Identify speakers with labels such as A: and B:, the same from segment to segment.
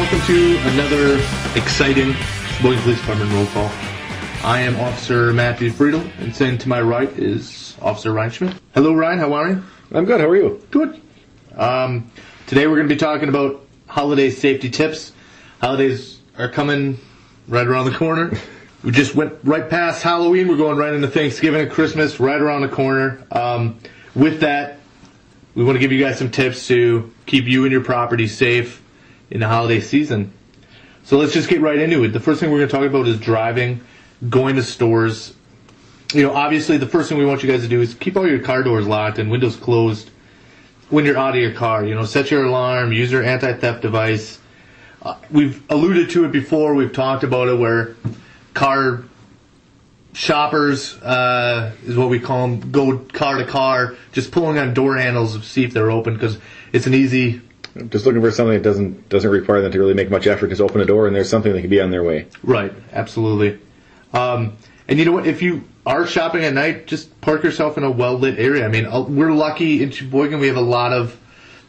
A: welcome to another exciting Sheboygan Police Department roll call. I am Officer Matthew Friedel, and sitting to my right is Officer Ryan Schmidt. Hello, Ryan. How are you?
B: I'm good. How are you?
A: Good. Today we're going to be talking about holiday safety tips. Holidays are coming right around the corner. We just went right past Halloween. We're going right into Thanksgiving and Christmas, right around the corner. With that, we want to give you guys some tips to keep you and your property safe in the holiday season. So let's just get right into it. The first thing we're going to talk about is driving, going to stores. Obviously the first thing we want you guys to do is keep all your car doors locked and windows closed when you're out of your car. Set your alarm, use your anti-theft device. We've alluded to it before. We've talked about it where car shoppers, is what we call them, go car to car, just pulling on door handles to see if they're open, because it's an easy...
B: Just looking for something that doesn't require them to really make much effort. Just open a door and there's something that can be on their way.
A: Right, absolutely. And you know what? If you are shopping at night, just park yourself in a well-lit area. I mean, we're lucky in Sheboygan. We have a lot of...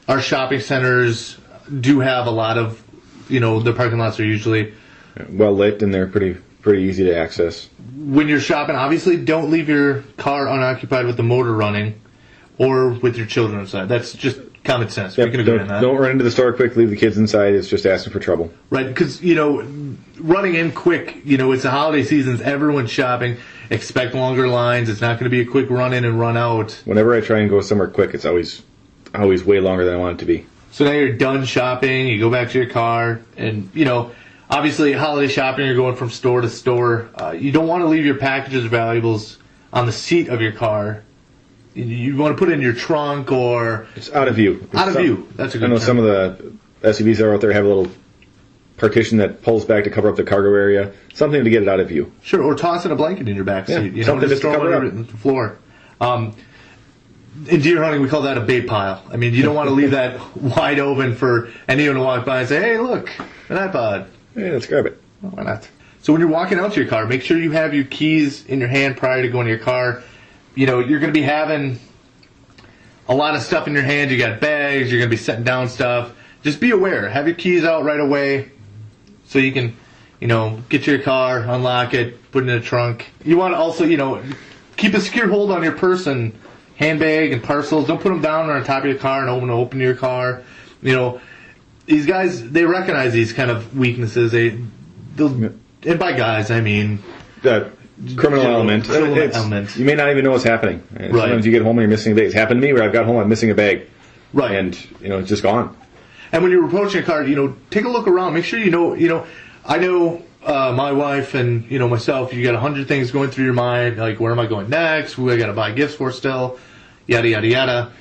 A: Our shopping centers do have a lot of... their parking lots are usually...
B: well-lit, and they're pretty easy to access.
A: When you're shopping, obviously, don't leave your car unoccupied with the motor running or with your children inside. That's just... common sense.
B: Yep, don't run into the store quick, leave the kids inside. It's just asking for trouble.
A: Right, because, running in quick, it's the holiday seasons, everyone's shopping, expect longer lines. It's not going to be a quick run in and run out.
B: Whenever I try and go somewhere quick, it's always way longer than I want it to be.
A: So now you're done shopping, you go back to your car, and, obviously holiday shopping, you're going from store to store. You don't want to leave your packages or valuables on the seat of your car. You want to put it in your trunk or...
B: It's out of view.
A: Out of view. That's a good
B: I know
A: term.
B: some of the SUVs that are out there have a little partition that pulls back to cover up the cargo area. Something to get it out of view.
A: Sure, or tossing a blanket in your back seat.
B: Something just to cover up.
A: On the floor. In deer hunting, we call that a bait pile. I mean, you don't want to leave that wide open for anyone to walk by and say, hey, look, an iPod.
B: Hey, let's grab it.
A: Well, why not? So when you're walking out to your car, make sure you have your keys in your hand prior to going to your car. You're going to be having a lot of stuff in your hand. You got bags. You're going to be setting down stuff. Just be aware. Have your keys out right away so you can, get to your car, unlock it, put it in the trunk. You want to also, keep a secure hold on your person, handbag and parcels. Don't put them down on top of your car and open your car. These guys, they recognize these kind of weaknesses. And by guys, I mean...
B: Criminal element. You may not even know what's happening. Right. Sometimes you get home and you're missing a bag. It's happened to me where I've got home, I'm missing a bag.
A: Right.
B: And, it's just gone.
A: And when you're approaching a car, take a look around. Make sure I know my wife and, myself, you got 100 things going through your mind, like where am I going next, who I got to buy gifts for still, yada, yada, yada.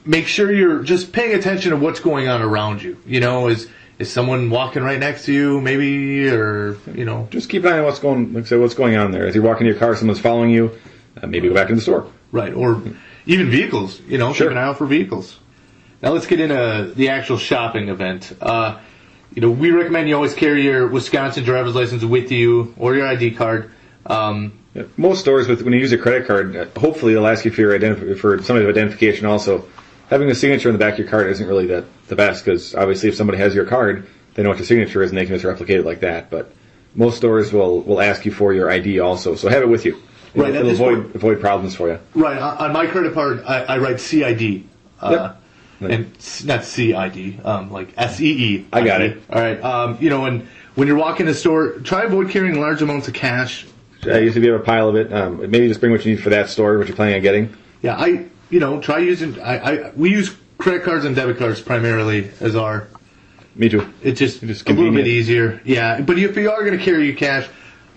A: Make sure you're just paying attention to what's going on around you. Is someone walking right next to you, maybe, or,
B: Just keep an eye on what's going on there. As you're walking to your car, someone's following you, maybe go back in the store.
A: Right, or even vehicles,
B: Sure.
A: Keep an eye out for vehicles. Now let's get into the actual shopping event. We recommend you always carry your Wisconsin driver's license with you, or your ID card.
B: Most stores, when you use a credit card, hopefully they'll ask you for somebody's identification also. Having a signature on the back of your card isn't really the best, because obviously if somebody has your card, they know what your signature is and they can just replicate it like that. But most stores will ask you for your ID also, so have it with you.
A: Right,
B: It'll avoid problems for you.
A: Right, on my credit card, I write CID.
B: Yep.
A: And not CID, like SEE.
B: I got it.
A: All right, and when you're walking the store, try avoid carrying large amounts of cash.
B: If you have a pile of it, maybe just bring what you need for that store, what you're planning on getting.
A: Yeah, try using. We use credit cards and debit cards primarily as our.
B: Me too.
A: It's just a little bit easier. Yeah, but if you are going to carry your cash,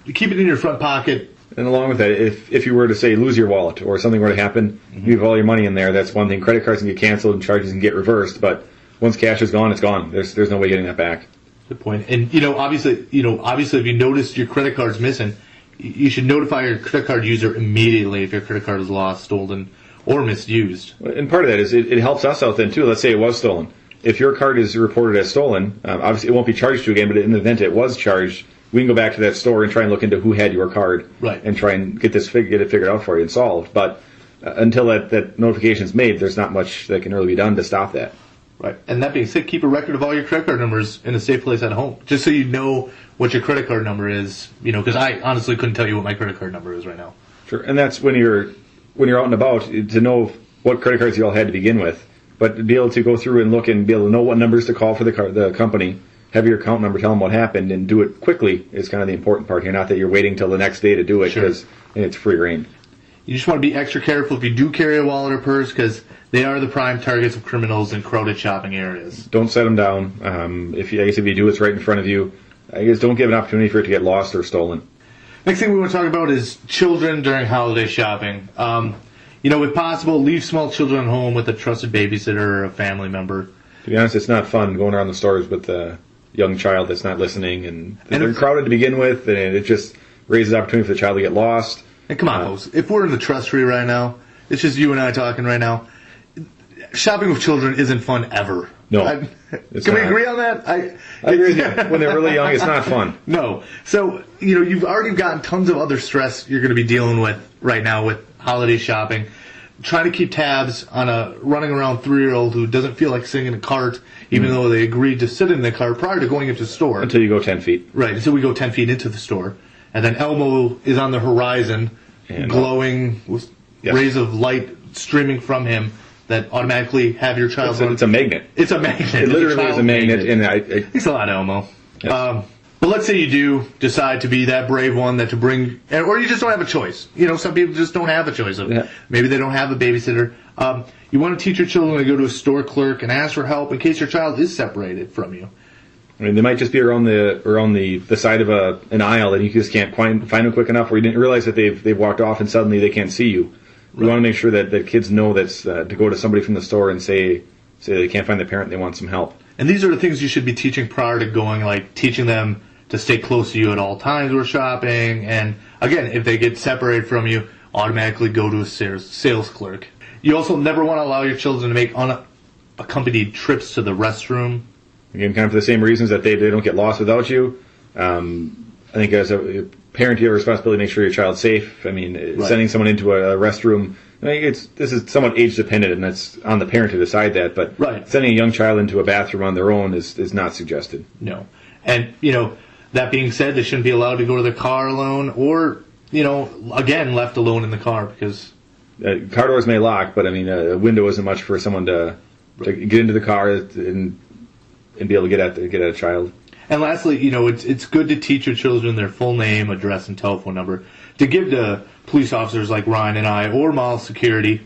A: keep it in your front pocket.
B: And along with that, if you were to say lose your wallet or something were to happen, you have all your money in there. That's one thing. Credit cards can get canceled and charges can get reversed. But once cash is gone, it's gone. There's no way getting that back.
A: Good point. And obviously, if you notice your credit card's missing, you should notify your credit card user immediately if your credit card is lost, stolen, or misused.
B: And part of that is it helps us out then too. Let's say it was stolen. If your card is reported as stolen, obviously it won't be charged to you again, but in the event it was charged, we can go back to that store and try and look into who had your card,
A: right,
B: and try and get it figured out for you and solved. But until that notification is made, there's not much that can really be done to stop that.
A: Right. And that being said, keep a record of all your credit card numbers in a safe place at home, just so you know what your credit card number is. Because I honestly couldn't tell you what my credit card number is right now.
B: Sure, and that's when you're out and about to know what credit cards you all had to begin with, but to be able to go through and look and be able to know what numbers to call for the company, have your account number, tell them what happened, and do it quickly is kind of the important part here. Not that you're waiting till the next day to do it, because it's free reign. You
A: just want to be extra careful if you do carry a wallet or purse, because they are the prime targets of criminals in crowded shopping areas.
B: Don't set them down. If you do, it's right in front of you. I guess don't give an opportunity for it to get lost or stolen.
A: Next thing we want to talk about is children during holiday shopping. If possible, leave small children at home with a trusted babysitter or a family member.
B: To be honest, it's not fun going around the stores with a young child that's not listening, and they're crowded to begin with, and it just raises the opportunity for the child to get lost.
A: And come on, folks. If we're in the trust tree right now, it's just you and I talking right now. Shopping with children isn't fun ever.
B: No.
A: Can we agree on that?
B: I agree with you. When they're really young, it's not fun.
A: No. So, you've already gotten tons of other stress you're going to be dealing with right now with holiday shopping. Trying to keep tabs on a running around 3-year-old who doesn't feel like sitting in a cart, even though they agreed to sit in the cart prior to going into the store.
B: Until you go 10 feet.
A: Right, until we go 10 feet into the store. And then Elmo is on the horizon, glowing with rays of light streaming from him that automatically have your child
B: It's a magnet.
A: It's a magnet.
B: It literally is a magnet. And
A: Thanks a lot, Elmo.
B: Yes.
A: But let's say you do decide to be that brave one that to bring, or you just don't have a choice. Some people just don't have a choice. Maybe they don't have a babysitter. You want to teach your children to go to a store clerk and ask for help in case your child is separated from you.
B: I mean, they might just be around the side of an aisle and you just can't find them quick enough, or you didn't realize that they've walked off and suddenly they can't see you. We want to make sure that kids know that's to go to somebody from the store and say they can't find the parent, they want some help.
A: And these are the things you should be teaching prior to going, like teaching them to stay close to you at all times we're shopping. And again, if they get separated from you, automatically go to a sales clerk. You also never want to allow your children to make unaccompanied trips to the restroom.
B: Again, kind of for the same reasons that they don't get lost without you. I think as a parent, you have a responsibility to make sure your child's safe. I mean, sending someone into a restroom, this is somewhat age dependent, and it's on the parent to decide that. But sending a young child into a bathroom on their own is not suggested.
A: No. And, that being said, they shouldn't be allowed to go to their car alone or, again, left alone in the car because...
B: car doors may lock, but, a window isn't much for someone to get into the car and be able to get at a child. And
A: lastly, it's good to teach your children their full name, address, and telephone number to give to police officers like Ryan and I or mall security.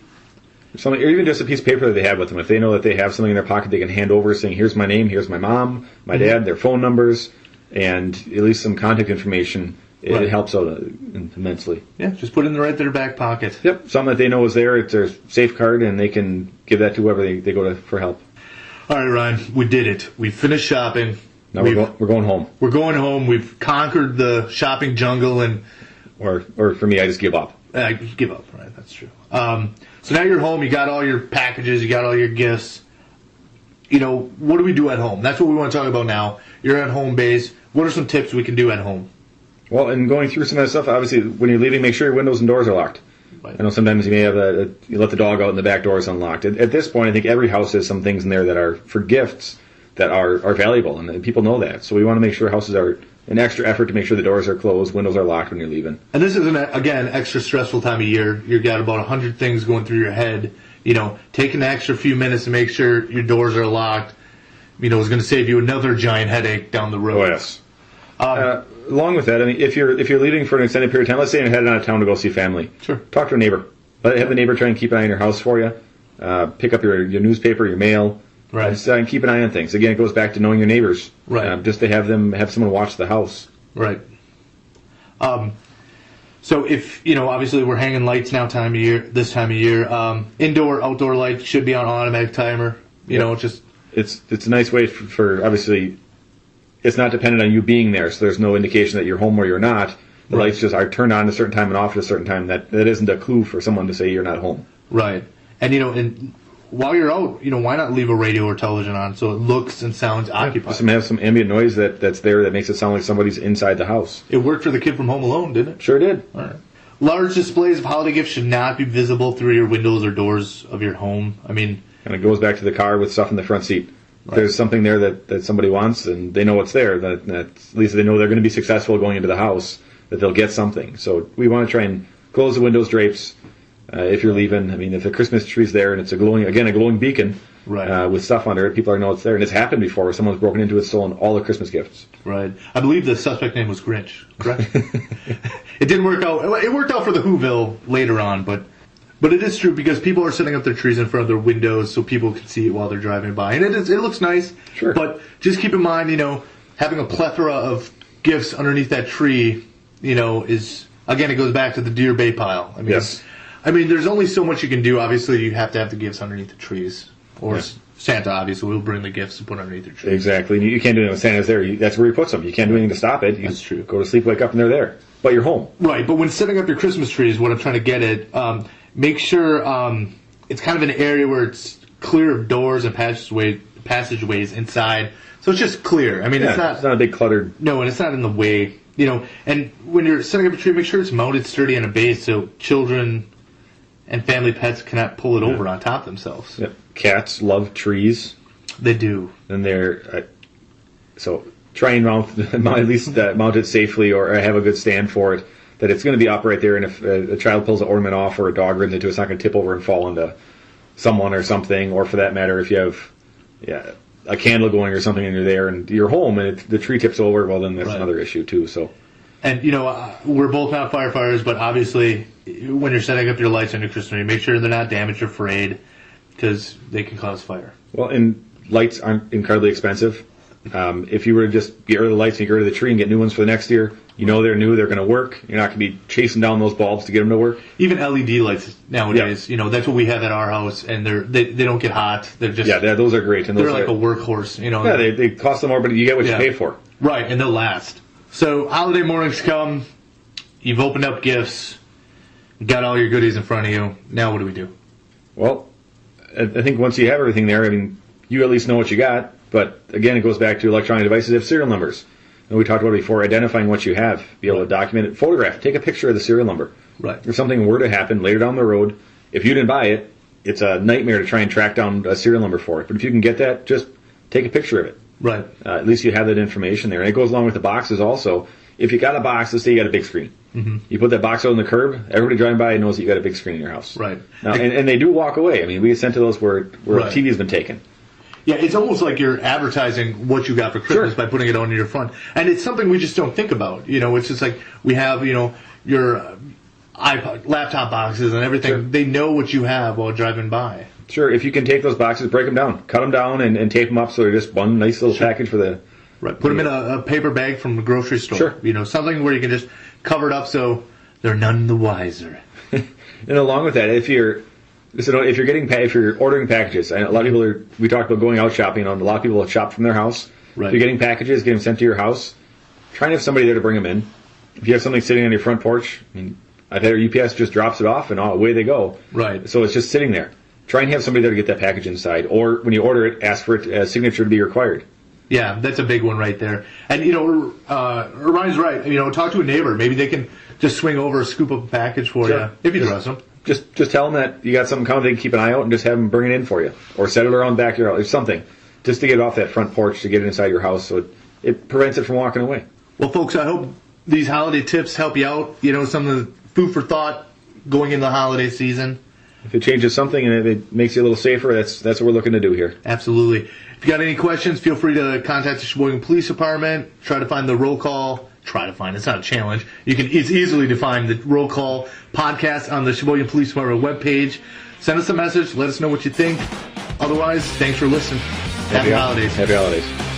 B: Or even just a piece of paper that they have with them. If they know that they have something in their pocket they can hand over saying, here's my name, here's my mom, my dad, their phone numbers, and at least some contact information, it helps out immensely.
A: Yeah, just put it in their back pocket.
B: Yep, something that they know is there. It's their safe card, and they can give that to whoever they go to for help.
A: All right, Ryan, we did it. We finished shopping.
B: Now we're going home.
A: We're going home. We've conquered the shopping jungle, and
B: or for me, I just give up.
A: I give up, right? That's true. So now you're home. You got all your packages. You got all your gifts. What do we do at home? That's what we want to talk about now. You're at home base. What are some tips we can do at home?
B: Well, and going through some of that stuff, obviously, when you're leaving, make sure your windows and doors are locked. Right. I know sometimes you may have you let the dog out and the back door is unlocked. At this point, I think every house has some things in there that are for gifts that are valuable, and people know that. So we want to make sure houses are an extra effort to make sure the doors are closed, windows are locked when you're leaving.
A: And this is, again, extra stressful time of year. You've got about 100 things going through your head. Take an extra few minutes to make sure your doors are locked. Is going to save you another giant headache down the road.
B: Oh, yes. Along with that, if you're leaving for an extended period of time, let's say you're heading out of town to go see family.
A: Sure.
B: Talk to a neighbor. Have the neighbor try and keep an eye on your house for you. Pick up your newspaper, your mail.
A: Right.
B: And keep an eye on things. Again, it goes back to knowing your neighbors.
A: Right.
B: Just to have someone watch the house.
A: Right. So if, obviously we're hanging lights now this time of year, indoor, outdoor lights should be on automatic timer.
B: It's a nice way for obviously, it's not dependent on you being there, so there's no indication that you're home or you're not. The lights just are turned on at a certain time and off at a certain time. That isn't a clue for someone to say you're not home.
A: Right. And, and while you're out, why not leave a radio or television on so it looks and sounds occupied?
B: Have some ambient noise that's there that makes it sound like somebody's inside the house.
A: It worked for the kid from Home Alone, didn't it?
B: Sure did.
A: All right. Large displays of holiday gifts should not be visible through your windows or doors of your home.
B: And it goes back to the car with stuff in the front seat. If there's something there that somebody wants and they know it's there, that at least they know they're going to be successful going into the house, that they'll get something. So we want to try and close the windows, drapes, if you're leaving. I mean, if the Christmas tree's there and it's a glowing beacon with stuff under it, people are know it's there. And it's happened before where someone's broken into it, stolen all the Christmas gifts.
A: Right. I believe the suspect name was Grinch, correct? It didn't work out. It worked out for the Whoville later on, but it is true because people are setting up their trees in front of their windows so people can see it while they're driving by. And it looks nice.
B: Sure.
A: But just keep in mind, having a plethora of gifts underneath that tree, is, again, it goes back to the deer bait pile. I mean,
B: yes.
A: There's only so much you can do. Obviously, you have to have the gifts underneath the trees. Or Santa, obviously, will bring the gifts and put underneath the trees. Exactly.
B: You can't do anything when Santa's there. That's where he puts them. You can't do anything to stop it.
A: That's true.
B: Go to sleep, wake up, and they're there. But you're home.
A: Right. But when setting up your Christmas tree is what I'm trying to get at. Make sure it's kind of an area where it's clear of doors and passageways inside. So it's just clear. I mean, it's not
B: a big cluttered...
A: No, and it's not in the way. And when you're setting up a tree, make sure it's mounted sturdy on a base so children and family pets cannot pull it over on top themselves.
B: Yep. Cats love trees.
A: They do.
B: And they're... so try and at least mount it safely or have a good stand for it. That it's going to be up right there, and if a child pulls an ornament off or a dog runs into it, it's not going to tip over and fall into someone or something. Or for that matter, if you have a candle going or something and you're there and you're home and the tree tips over, well, then that's another issue too. So,
A: and we're both not firefighters, but obviously when you're setting up your lights on your Christmas tree, make sure they're not damaged or frayed because they can cause fire.
B: Well, and lights aren't incredibly expensive. If you were to just get rid of the lights and get rid of the tree and get new ones for the next year, they're new, they're going to work. You're not going to be chasing down those bulbs to get them to work.
A: Even LED lights nowadays, that's what we have at our house, and they don't get hot. They're just
B: those are great. And
A: they're like a workhorse.
B: They cost them more, but you get what you pay for.
A: Right, and they'll last. So holiday mornings come. You've opened up gifts, got all your goodies in front of you. Now what do we do?
B: Well, I think once you have everything there, you at least know what you got. But again, it goes back to electronic devices have serial numbers. And we talked about it before, identifying what you have, be able to document it, photograph, take a picture of the serial number.
A: Right.
B: If something were to happen later down the road, if you didn't buy it, it's a nightmare to try and track down a serial number for it. But if you can get that, just take a picture of it.
A: Right.
B: At least you have that information there. And it goes along with the boxes also. If you got a box, let's say you got a big screen. Mm-hmm. You put that box out on the curb, everybody driving by knows that you got a big screen in your house.
A: Right.
B: Now, and they do walk away. We get sent to those where TV has been taken.
A: Yeah, it's almost like you're advertising what you got for Christmas by putting it on your front. And it's something we just don't think about. It's just like we have, your iPod, laptop boxes and everything. Sure. They know what you have while driving by.
B: Sure, if you can take those boxes, break them down. Cut them down and tape them up so they're just one nice little package for the...
A: Right, put them in a paper bag from the grocery store.
B: Sure.
A: Something where you can just cover it up so they're none the wiser.
B: And along with that, if you're ordering packages, and a lot of people we talked about going out shopping, a lot of people shop from their house.
A: Right.
B: If you're getting packages, get them sent to your house, try and have somebody there to bring them in. If you have something sitting on your front porch, I've had UPS just drops it off and away they go.
A: Right.
B: So it's just sitting there. Try and have somebody there to get that package inside, or when you order it, ask for a signature to be required.
A: Yeah, that's a big one right there. And, Ryan's right. Talk to a neighbor. Maybe they can just swing over, scoop up a package for you, if you trust them.
B: Just tell them that you got something coming, they can keep an eye out and just have them bring it in for you. Or set it around back your house, or something. Just to get it off that front porch, to get it inside your house so it prevents it from walking away.
A: Well, folks, I hope these holiday tips help you out. Some of the food for thought going into the holiday season.
B: If it changes something and it makes you a little safer, that's what we're looking to do here.
A: Absolutely. If you got any questions, feel free to contact the Sheboygan Police Department. Try to find the roll call. It's not a challenge. It's easily to find the roll call podcast on the Sheboygan Police Department webpage. Send us a message. Let us know what you think. Otherwise, thanks for listening. Happy holidays.
B: Happy holidays.